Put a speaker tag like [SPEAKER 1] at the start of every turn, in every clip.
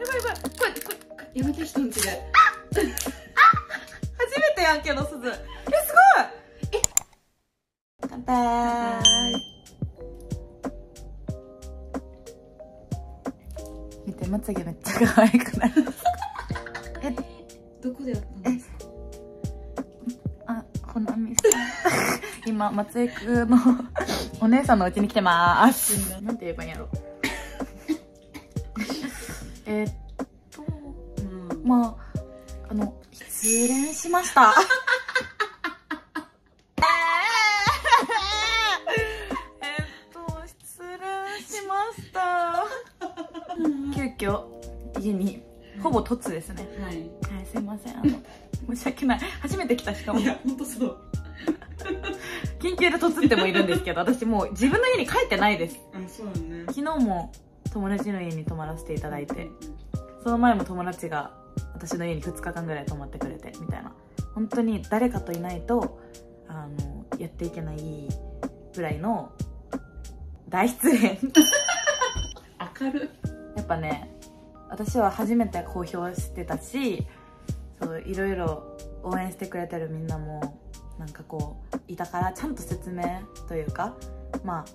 [SPEAKER 1] ばいやばい、これやめて、人んちで。初めてやんけど、すず。すごい。乾杯。見て、まつげめっちゃ可愛くない？
[SPEAKER 2] どこでやったんですか？
[SPEAKER 1] ほなみさん。今、松江区のお姉さんのお家に来てまーす。なんて言えばいいんやろ。まあ、失恋しました。失恋しました。急遽、家に、ほぼ突ですね。はい。はい、すいません。申し訳ない。初めて来た、しかも。
[SPEAKER 2] いや、ほんとそう。
[SPEAKER 1] 緊急で突ってもいるんですけど、私もう自分の家に帰ってないです。
[SPEAKER 2] そうだね。
[SPEAKER 1] 昨日も友達の家に泊まらせていただいて、その前も友達が私の家に2日間ぐらい泊まってくれてみたいな、本当に誰かといないとやっていけないぐらいの大失恋。
[SPEAKER 2] 明るい。
[SPEAKER 1] やっぱね、私は初めて公表してたし、そういろいろ応援してくれてるみんなもなんかこういたから、ちゃんと説明というか、ま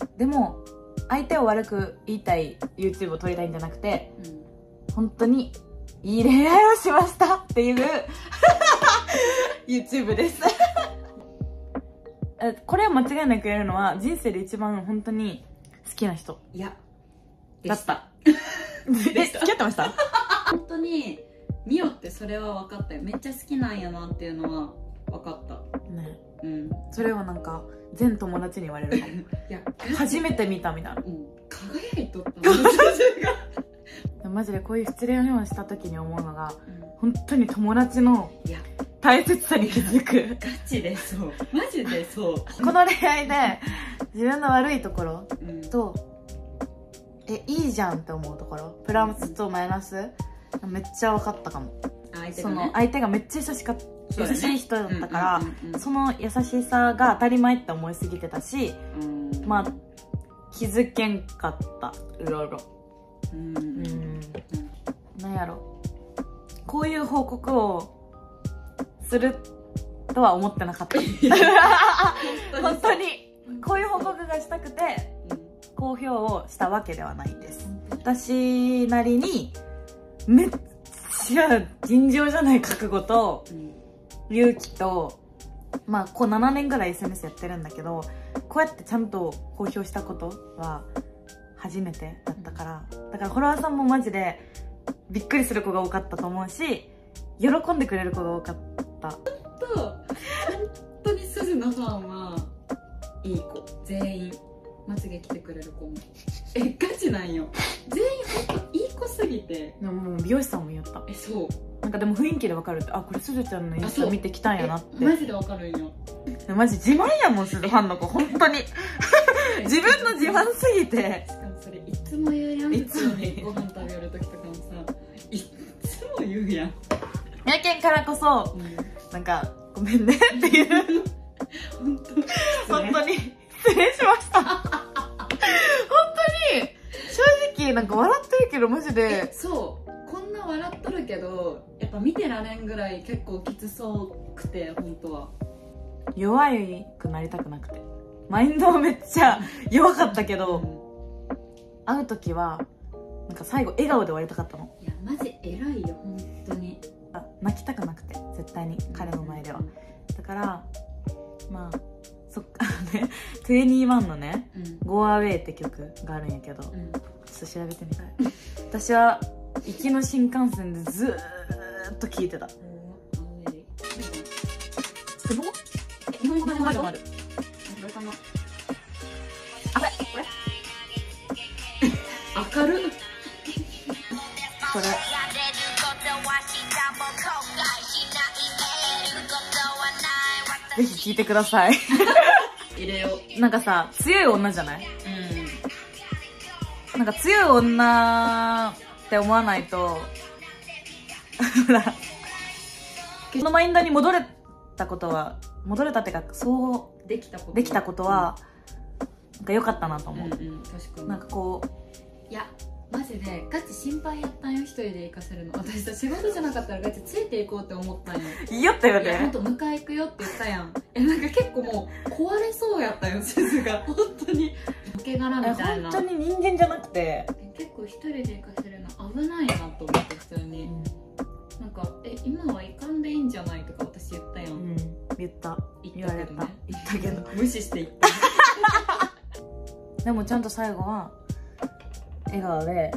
[SPEAKER 1] あでも相手を悪く言いたい YouTube を撮りたいんじゃなくて、本当にいい恋愛をしましたっていうYouTube です。これは間違いなく言えるのは、人生で一番本当に好きな人。
[SPEAKER 2] いや
[SPEAKER 1] だった。付き合ってました？
[SPEAKER 2] 本当にミオってそれは分かったよ。めっちゃ好きなんやなっていうのは分かったね。
[SPEAKER 1] うん、それはなんか全友達に言われるの。いや、初めて見たみたいな。
[SPEAKER 2] 輝いとったの。
[SPEAKER 1] マジでこういう失恋をした時に思うのが、本当に友達の大切さに気づく。
[SPEAKER 2] ガチでそう、マジでそう。
[SPEAKER 1] この恋愛で自分の悪いところと、いいじゃんって思うところ、プラスとマイナスめっちゃ分かったかも。その相手がめっちゃ優しい人だったから、その優しさが当たり前って思いすぎてたし、まあ気づけんかった、いろいろ。なんやろ、こういう報告をするとは思ってなかった。本当にこういう報告がしたくて公表をしたわけではないです。私なりにめっちゃ尋常じゃない覚悟と勇気と、まあこう7年ぐらい SNS やってるんだけど、こうやってちゃんと公表したことは初めてだったから、だからフォロワーさんもマジでびっくりする子が多かったと思うし、喜んでくれる子が多かった。本
[SPEAKER 2] 当にすずのファンはいい子全員。まつげ来てくれる子もガチなんよ。全員ほんといい子すぎて。
[SPEAKER 1] でももう美容師さんも言った。そうなんかでも雰囲気で分かるって、あ、これすずちゃんのインスタ見てきたんやなって。
[SPEAKER 2] マジで分かるんよ。
[SPEAKER 1] マジ自慢やもん、すずファンの子。本当に自分の自慢すぎて。
[SPEAKER 2] しかもそれいつも言うやん。いつもご飯食べる時とかもさ、いつも言うやん。
[SPEAKER 1] やけんからこそ、なんかごめんねっていう本当に失礼しました。本当に正直なんか笑ってるけどマジで、
[SPEAKER 2] そうこんな笑っとるけどやっぱ見てられんぐらい結構きつそうくて、本当は
[SPEAKER 1] 弱くなりたくなくて、マインドはめっちゃ弱かったけど、会う時はなんか最後笑顔で終わりたかったの。
[SPEAKER 2] いやマジ偉いよ本当に。
[SPEAKER 1] 泣きたくなくて、絶対に彼の前では。だからまあそっかね、21のね「Go Away」って曲があるんやけど、ちょっと調べてみたい。私は行きの新幹線でずーっと聴いてた。すごっ。日本語のバージョンある。これかな。あれこれ
[SPEAKER 2] 明るい。
[SPEAKER 1] これぜひ聴いてください。
[SPEAKER 2] 入れよう。
[SPEAKER 1] なんかさ、強い女じゃない？なんか強い女って思わないとほら、このマインドに戻れたっていうか、そうできたことはなんか良かったなと思う。なんかこう、
[SPEAKER 2] いやマジでガチ心配やったんよ、一人で行かせるの。私さ、仕事じゃなかったらガチついていこうって思ったんよ。
[SPEAKER 1] いいよったよ
[SPEAKER 2] いや、ほん
[SPEAKER 1] ね。
[SPEAKER 2] と迎え行くよって言ったやん。なんか結構もう壊れそうやったよ、地図が。本当に抜け殻みたいな。
[SPEAKER 1] 本当に人間じゃなくて、
[SPEAKER 2] 結構一人で行かせるの危ないなと思って普通に、なんか今は行かんでいいんじゃないとか私言ったやん、
[SPEAKER 1] 言った
[SPEAKER 2] 言ったけどね、
[SPEAKER 1] 言ったけど
[SPEAKER 2] 無視して行った
[SPEAKER 1] でもちゃんと最後は笑顔で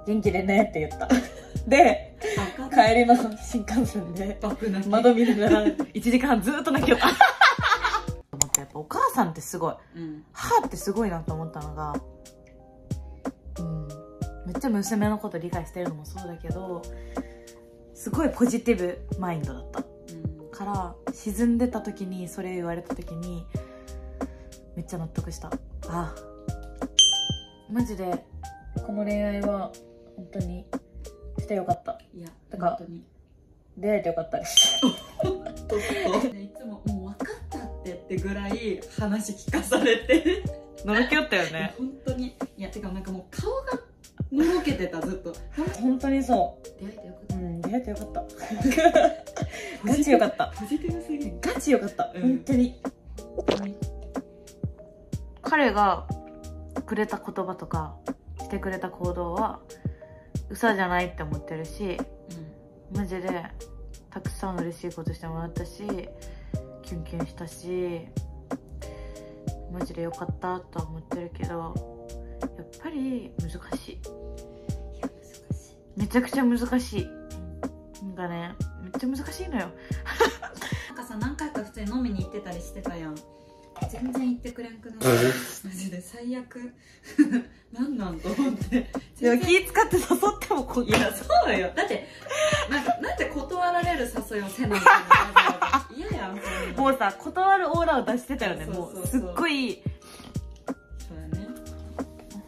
[SPEAKER 1] 元気でねって言ったで帰りの新幹線で窓見ながら1時間半ずっと泣きよった思ってやっぱお母さんってすごい、母ってすごいなと思ったのが、めっちゃ娘のこと理解してるのもそうだけどすごいポジティブマインドだった、から沈んでた時にそれ言われた時にめっちゃ納得した。あ、マジでこの恋愛は本当にしてよかった。
[SPEAKER 2] いや、
[SPEAKER 1] だから
[SPEAKER 2] 本当に
[SPEAKER 1] 出会えてよかったです
[SPEAKER 2] いつももう分かったってぐらい話聞かされて
[SPEAKER 1] のろけよったよね
[SPEAKER 2] 本当に。いや、てかなんかもう顔がのろけてた、ずっと。
[SPEAKER 1] 本当にそ
[SPEAKER 2] 出会えてよかった。
[SPEAKER 1] う、出会えてよかったガチよかった
[SPEAKER 2] ポジティブすぎる。
[SPEAKER 1] ガチよかった、本当に。彼がくれた言葉とかしてくれた行動は嘘じゃないって思ってるし、マジでたくさん嬉しいことしてもらったしキュンキュンしたしマジでよかったとは思ってるけど、やっぱり難しい。
[SPEAKER 2] いや、難しい。
[SPEAKER 1] めちゃくちゃ難しい。なんかね、めっちゃ難しいのよ
[SPEAKER 2] なんかさ、何回か普通に飲みに行ってたりしてたやん。全然言ってくれんくなる。マジで最悪なんなんと思って。
[SPEAKER 1] でも気使って誘っても
[SPEAKER 2] いや、そうよ。だってなんで断られる誘いをせないと嫌やん。
[SPEAKER 1] もうさ、断るオーラを出してたよね。もうすっごい
[SPEAKER 2] そうだね、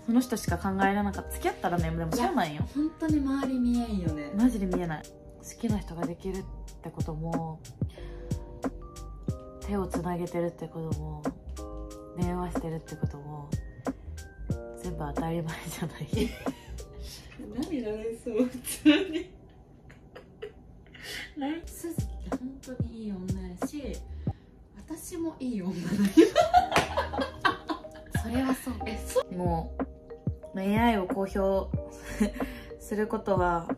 [SPEAKER 1] その人しか考えられなかった。付き合ったらね、でもそうなんよ。
[SPEAKER 2] 本当に周り見えんよね。
[SPEAKER 1] マジで見えない。好きな人ができるってことも手をつなげてるってことも電話してるってことも全部当たり前じゃない
[SPEAKER 2] 涙出そう普通にすずって本当にいい女やし、私もいい女だよ
[SPEAKER 1] それはそう。もう恋愛を公表することは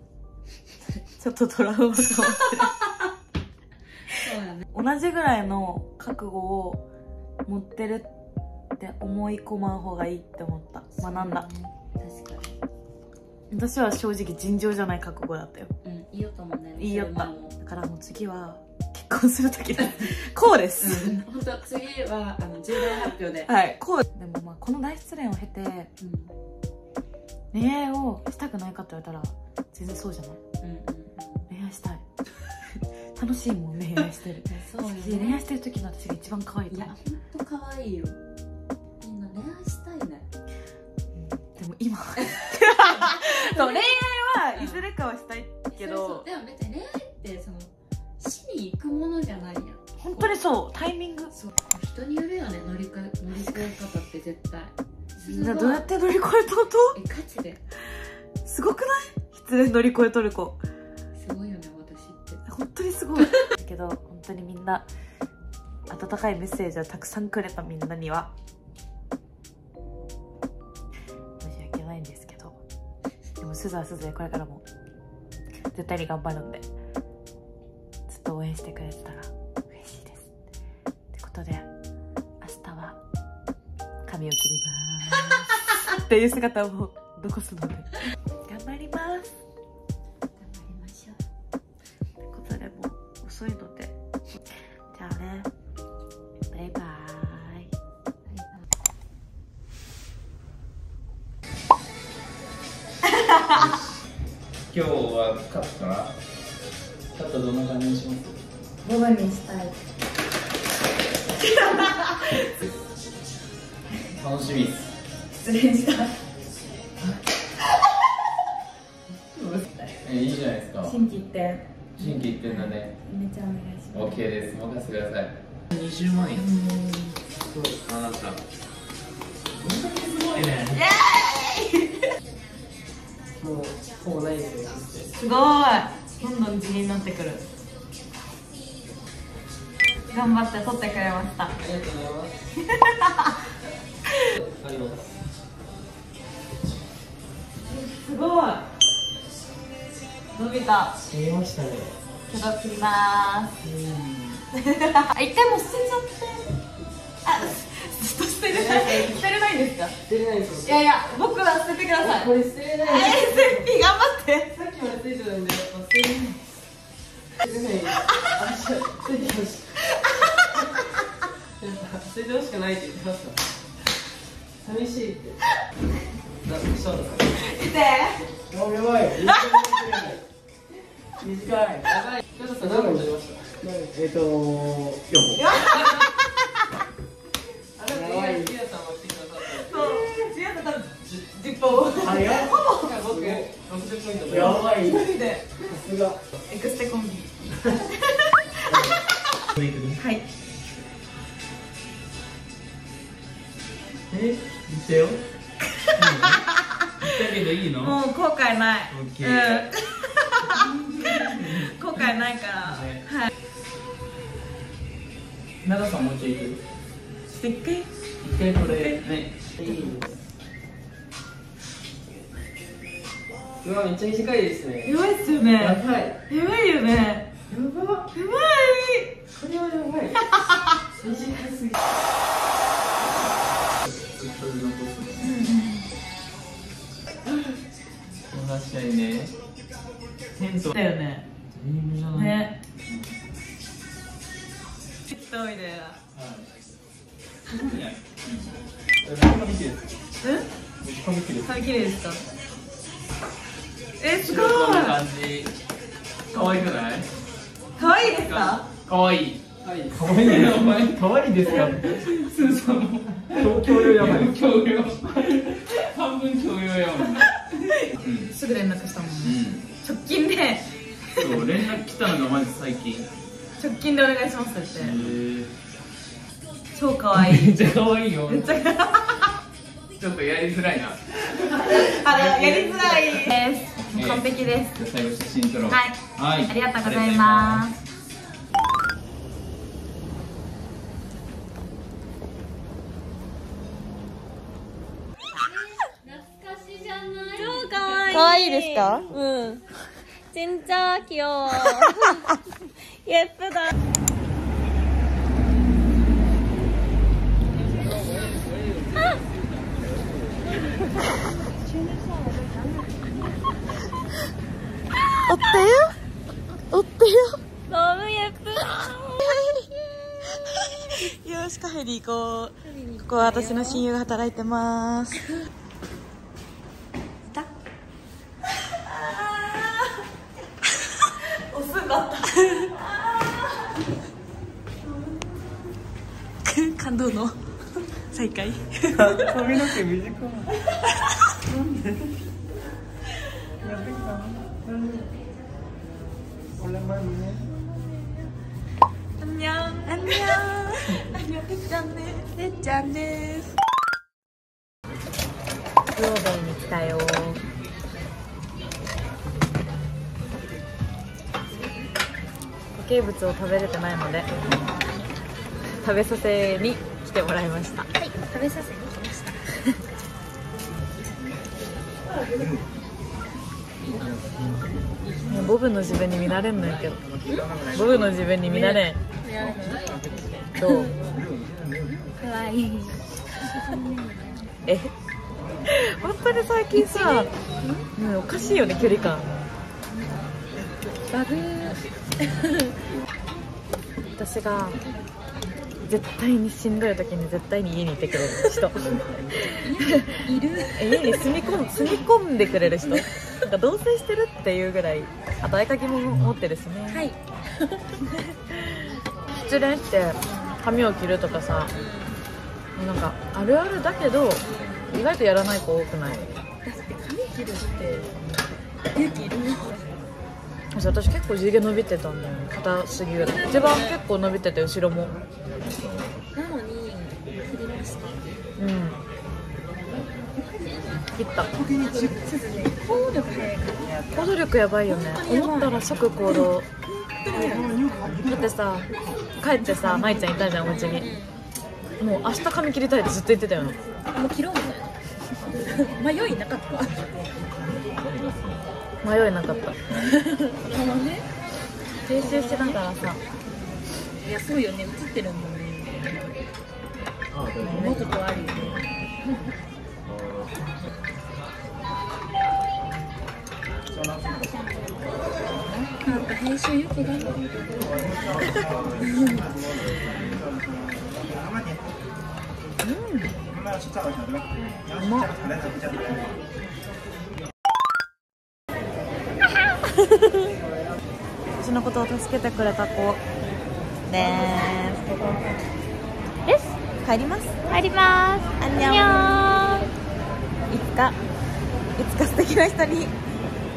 [SPEAKER 1] ちょっとトラウマかもしれない
[SPEAKER 2] そうやね。
[SPEAKER 1] 同じぐらいの覚悟を持ってるって思い込まん方がいいって思った。学んだ。
[SPEAKER 2] 確かに。
[SPEAKER 1] 私は正直尋常じゃない覚悟だったよ。
[SPEAKER 2] いいよともね。
[SPEAKER 1] いいよった。だからもう次は結婚する時でこうです。
[SPEAKER 2] 本当次は重大発表で。
[SPEAKER 1] はい、こう。でもまあこの大失恋を経て、恋愛をしたくないかって言われたら全然そうじゃない。恋愛したい。楽しいもん、恋愛してる。
[SPEAKER 2] そうよね。
[SPEAKER 1] 恋愛してる時の私が一番可愛いと思う。
[SPEAKER 2] いや、ほんと可愛いよ。みんな恋愛したいね。
[SPEAKER 1] でも今そう恋愛はいずれかはしたいけど、
[SPEAKER 2] でも別に恋愛ってそのしに行くものじゃないやん。
[SPEAKER 1] 本当にそう、タイミング。
[SPEAKER 2] そう、人によるよね、乗り越え方って絶対。
[SPEAKER 1] どうやって乗り越えとうと？
[SPEAKER 2] ガチです
[SPEAKER 1] ごくない？失恋乗り越えとる子。
[SPEAKER 2] すごいよね、私って。
[SPEAKER 1] 本当にすごい。だけど本当にみんな温かいメッセージをたくさんくれたみんなには申し訳ないんですけど、でもすずはすずでこれからも絶対に頑張るんで、ずっと応援してくれてたら嬉しいです。ってことで明日は髪を切りますっていう姿を残すので頑張ります。
[SPEAKER 2] 頑張りましょう。
[SPEAKER 1] ってことでもう遅いので、じゃあね、バイバーイ。
[SPEAKER 3] 今日はカットかな。カットどんな感じにします？
[SPEAKER 1] ボバにしたい。
[SPEAKER 3] 楽しみです。
[SPEAKER 1] 失礼した。
[SPEAKER 3] いいじゃないですか。
[SPEAKER 1] 心機一転。
[SPEAKER 3] 心機一転だね。
[SPEAKER 1] めっちゃお願いします。
[SPEAKER 3] OK です。任せてください。20万円。そう、あなた。本当にすごいね。
[SPEAKER 4] もうほぼないですよ。
[SPEAKER 1] すごい。どんどん地になってくる。頑張って撮ってくれました。
[SPEAKER 4] ありがとうございます。あります。
[SPEAKER 1] すごい。伸びた。
[SPEAKER 4] 見えましたね。
[SPEAKER 1] けど切りまーす。一回もう捨てちゃって。あ、ちょっと捨てれないんですか。
[SPEAKER 4] 捨てれないですよ。
[SPEAKER 1] いやいや、僕は捨ててください。
[SPEAKER 4] これ捨てれない。
[SPEAKER 1] セッピー頑張って。
[SPEAKER 4] さっきまでついてたんで、捨てれない。捨てれない。あ、ついてほしい。捨ててほしくないって言ってました。寂しいって。そうだ。
[SPEAKER 1] 見て。
[SPEAKER 4] やばい。短い。やばい。ちょっとさ、何本取りました。4本。あれ、やばい。ジアさん持ってきてくださって。
[SPEAKER 1] そう。ジアさん多分10本。
[SPEAKER 4] 早っ。僕60ポイント。やばい。
[SPEAKER 1] 一人で。
[SPEAKER 4] さすが。
[SPEAKER 1] エクステコンビ。はい。
[SPEAKER 3] 言ったよ。言ったけどいいの？
[SPEAKER 1] もう後悔ない。
[SPEAKER 3] オッケー。
[SPEAKER 1] 後悔ないから。はい。
[SPEAKER 3] 長さもうちょいいく？
[SPEAKER 1] 一
[SPEAKER 3] 回これね。
[SPEAKER 4] いいです。うわ、めっちゃ短いですね。
[SPEAKER 1] やばいっすよね。
[SPEAKER 4] やばい。
[SPEAKER 1] やばいよね。
[SPEAKER 4] やばい。
[SPEAKER 1] やばい。
[SPEAKER 4] これはやばい。短すぎ。
[SPEAKER 3] 確かにね。テント
[SPEAKER 1] だよね。
[SPEAKER 3] いいじゃない。
[SPEAKER 1] ね。一人で。
[SPEAKER 3] 髪切る。
[SPEAKER 1] 髪綺麗ですか。すごい。
[SPEAKER 3] こんな感じ。可愛くない？
[SPEAKER 1] 可愛いですか。
[SPEAKER 3] 可愛い。
[SPEAKER 4] はい。
[SPEAKER 3] 可愛いです。可愛いですか。スーさんも。
[SPEAKER 4] 強要やばい。
[SPEAKER 3] 強要。半分強要やもん。
[SPEAKER 1] すぐ連絡したもん。
[SPEAKER 3] うん。
[SPEAKER 1] 直近で。
[SPEAKER 3] そう、連絡来たのがマジ最近。
[SPEAKER 1] 直近でお願いしますって。超可愛い。
[SPEAKER 3] めっちゃ可愛いよ。
[SPEAKER 1] めっちゃ。
[SPEAKER 3] ちょっとやりづらいな。
[SPEAKER 1] やりづらいです。完璧です。
[SPEAKER 3] 最後写真撮ろう。
[SPEAKER 1] はい。
[SPEAKER 3] はい。
[SPEAKER 1] ありがとうございます。
[SPEAKER 5] 可愛いですか？うん。진짜 귀여워. 예쁘다.
[SPEAKER 1] 어때요? 어때요?
[SPEAKER 5] 너무 예쁘다.
[SPEAKER 1] よし、カフェに行こう。ここは私の親友が働いてます。いた？おすんだった。感動の再会。
[SPEAKER 4] 髪の毛短い。なんで？やってきたの？これ前もね。
[SPEAKER 1] あんにゃん。あんにゃん。あんにゃん。てっちゃんです。てっちゃんです。スウォーデンに来たよ。固形物を食べれてないので食べさせに来てもらいました。
[SPEAKER 5] はい、食べさせに来ました。
[SPEAKER 1] ボブの自分に見られんのやけど。ボブの自分に見られん。どう？
[SPEAKER 5] 可愛い。
[SPEAKER 1] 本当に最近さ、おかしいよね、距離感。
[SPEAKER 5] バグ。
[SPEAKER 1] 私が絶対にしんどい時に絶対に家にいてくれる人。
[SPEAKER 5] いる？
[SPEAKER 1] 家に住み込んでくれる人。なんか同棲してるっていうぐらい。あと合鍵も持ってるしね。
[SPEAKER 5] はい。
[SPEAKER 1] 失恋して髪を切るとかさ、なんかあるあるだけど意外とやらない子多くない？
[SPEAKER 5] 髪切るって勇気いる。
[SPEAKER 1] 私結構地毛伸びてたんだよね。肩すぎぐらい。一番結構伸びてて、後ろも。
[SPEAKER 5] なのに切りました。
[SPEAKER 1] うん。切った行動力やばいよね。思ったら即行動だってさ、帰ってさ、舞ちゃんいたじゃん、お家に。もう明日髪切りたいってずっと言ってたよね。
[SPEAKER 5] もう切ろうみたいな迷いなかった
[SPEAKER 1] 迷いなかった
[SPEAKER 5] ね
[SPEAKER 1] 練習してたからさ。
[SPEAKER 5] いやそうよね、映ってるもんね。思うことあるよね。なんか編集よく頑張る。
[SPEAKER 1] うちのことを助けてくれた子です。帰ります。
[SPEAKER 5] 帰ります。
[SPEAKER 1] あんにょん。いつか素敵な人に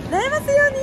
[SPEAKER 1] なれますように